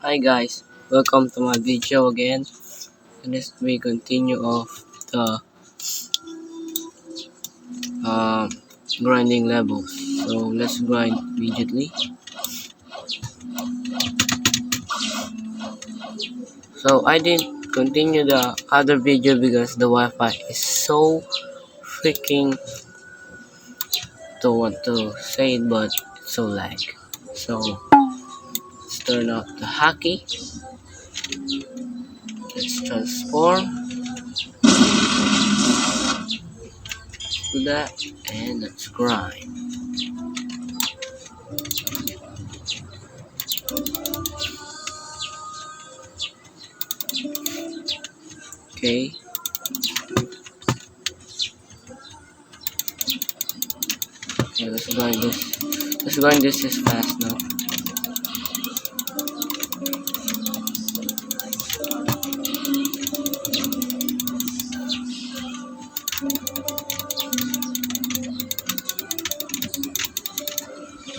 Hi guys, welcome to my video again. And this we continue of the uh, grinding levels. So let's grind immediately. So I didn't continue the other video because the Wi-Fi is so freaking, don't want to say it, but it's so lag. So let's turn off the hockey. Let's transform to that and let's grind. Okay. Okay, let's grind this. Let's grind this as fast now.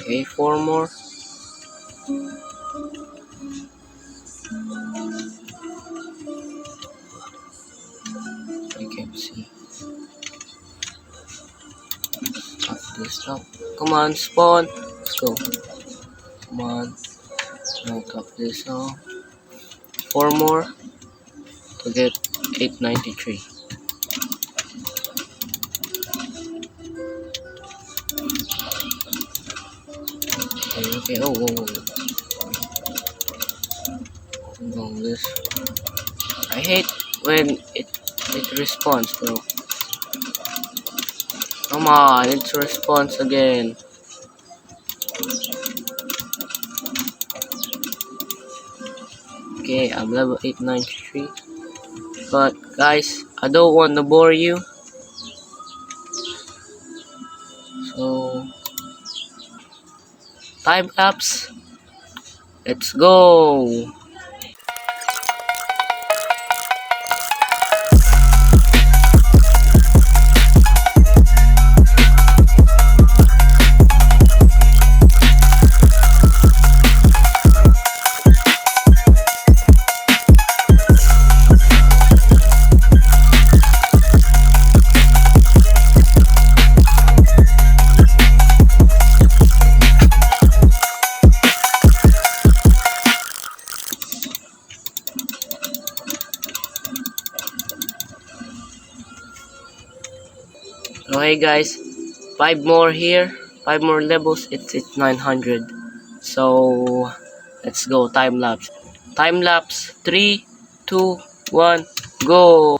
Okay, 4 more. I can't see. Stop this up. Come on, spawn. Let's go. Come on. Now top this off. 4 more to get 893. Okay. Oh. No, this. I hate when it responds, bro. Come on, it responds again. Okay, I'm level 893. But guys, I don't want to bore you. So time lapse. Let's go. Okay guys, 5 more here, 5 more levels, it's 900. So let's go, time lapse. Time lapse, 3, 2, 1, go.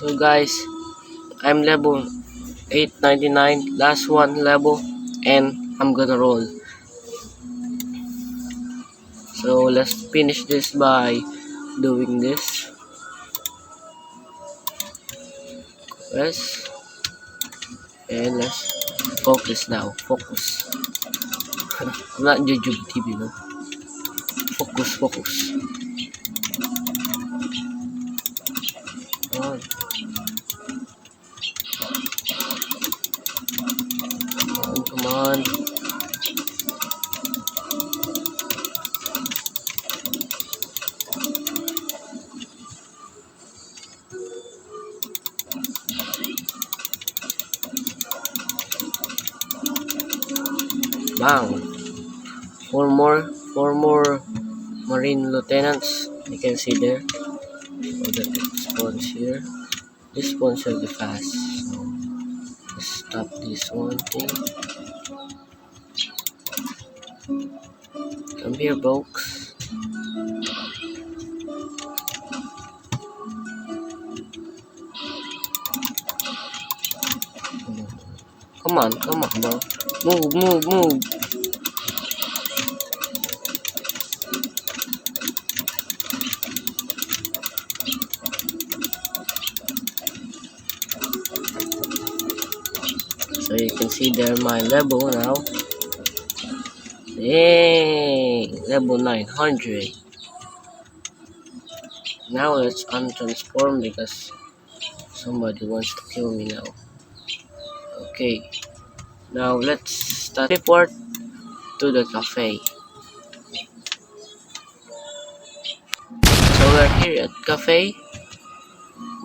So guys, I'm level 899, last one level, and I'm gonna roll. So let's finish this by doing this. Yes. And let's focus now. Focus. I'm not YouTube TV, no. Focus. Come on. Bang. Four more marine lieutenants. You can see there. Oh, that spawns here. This spawns really fast. So let's stop this one thing. Come here, folks. Come on, bro. Move. So you can see there my level now. Dang, level 900. Now let's untransform because somebody wants to kill me now. Okay, now let's start report to the cafe. So we're here at cafe.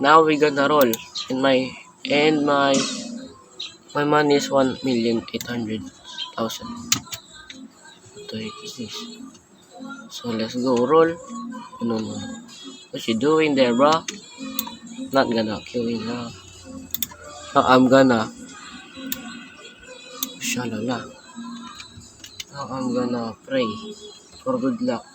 Now we're gonna roll. And my money is 1,800,000. What the heck is this? So let's go roll. No, no, no. What you doing there, bro? Not gonna kill you now. No, I'm gonna. Shalala. Now I'm gonna pray for good luck.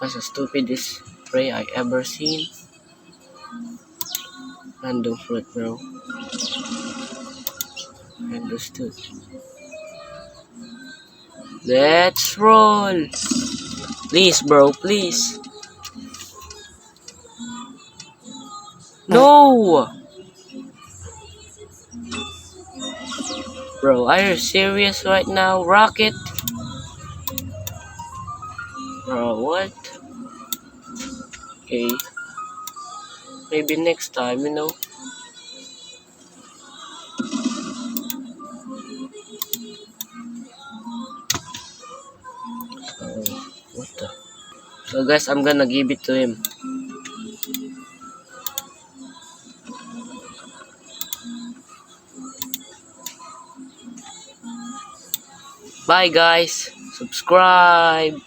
That's the stupidest pray I ever seen. Random fruit, bro. Understood. Let's roll. Please, bro, please. No! Bro, are you serious right now? Rocket? Bro, what? Okay. Maybe next time, you know. What the? So guys, I'm gonna give it to him. Bye guys. Subscribe.